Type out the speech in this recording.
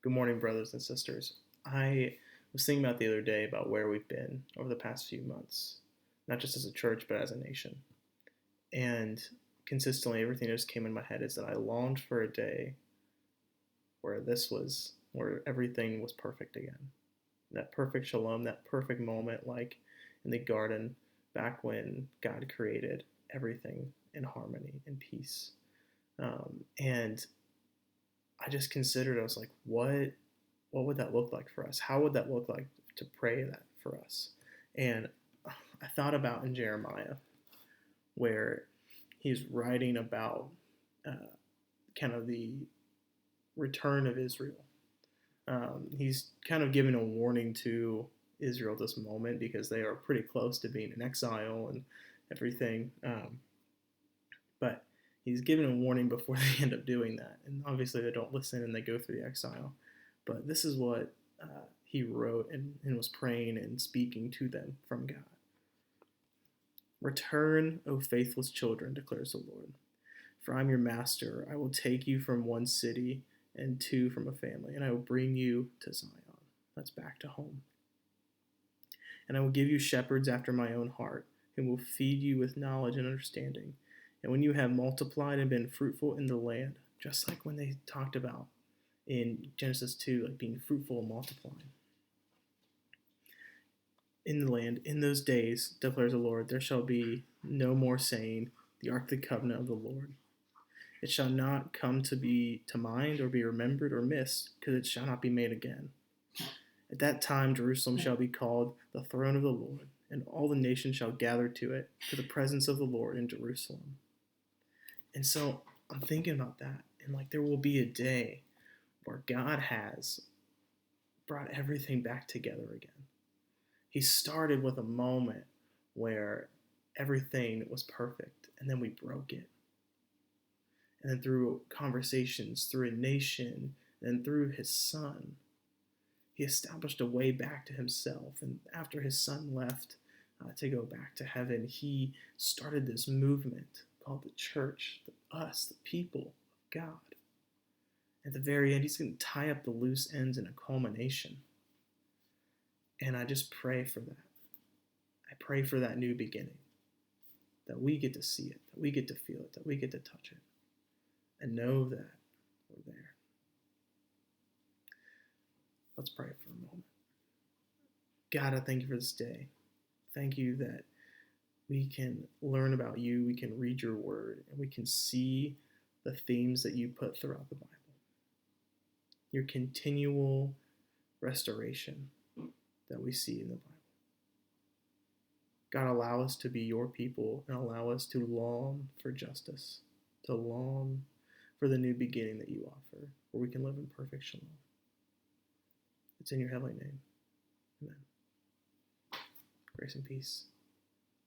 Good morning, brothers and sisters. I was thinking about the other day about where we've been over the past few months, not just as a church, but as a nation. And consistently, everything that just came in my head is that I longed for a day where everything was perfect again. That perfect shalom, that perfect moment, like in the garden back when God created everything in harmony and peace. And I just considered, I was like, what would that look like for us? How would that look like to pray that for us? And I thought about in Jeremiah where he's writing about uh, kind of the return of Israel. He's kind of giving a warning to Israel at this moment because they are pretty close to being in exile and everything. But he's giving a warning before they end up doing that. And obviously they don't listen and they go through the exile. But this is what he wrote and was praying and speaking to them from God. Return, O faithless children, declares the Lord. For I am your master. I will take you from one city and two from a family, and I will bring you to Zion. That's back to home. And I will give you shepherds after my own heart, who will feed you with knowledge and understanding. And when you have multiplied and been fruitful in the land, just like when they talked about in Genesis 2, like being fruitful and multiplying. In the land, in those days, declares the Lord, there shall be no more saying, the ark of the covenant of the Lord. It shall not come to mind or be remembered or missed, because it shall not be made again. At that time Jerusalem shall be called the throne of the Lord, and all the nations shall gather to it, to the presence of the Lord in Jerusalem. And so I'm thinking about that, and like there will be a day where God has brought everything back together again. He started with a moment where everything was perfect, and then we broke it. And then through conversations, through a nation, and through his son, he established a way back to himself. And after his son left to go back to heaven, he started this movement called the church, us, the people of God. At the very end, he's going to tie up the loose ends in a culmination. And I just pray for that. I pray for that new beginning, that we get to see it, that we get to feel it, that we get to touch it, and know that we're there. Let's pray for a moment. God, I thank you for this day. Thank you that we can learn about you, we can read your word, and we can see the themes that you put throughout the Bible. Your continual restoration that we see in the Bible. God, allow us to be your people and allow us to long for justice, to long for the new beginning that you offer, where we can live in perfect shalom. It's in your heavenly name. Amen. Grace and peace.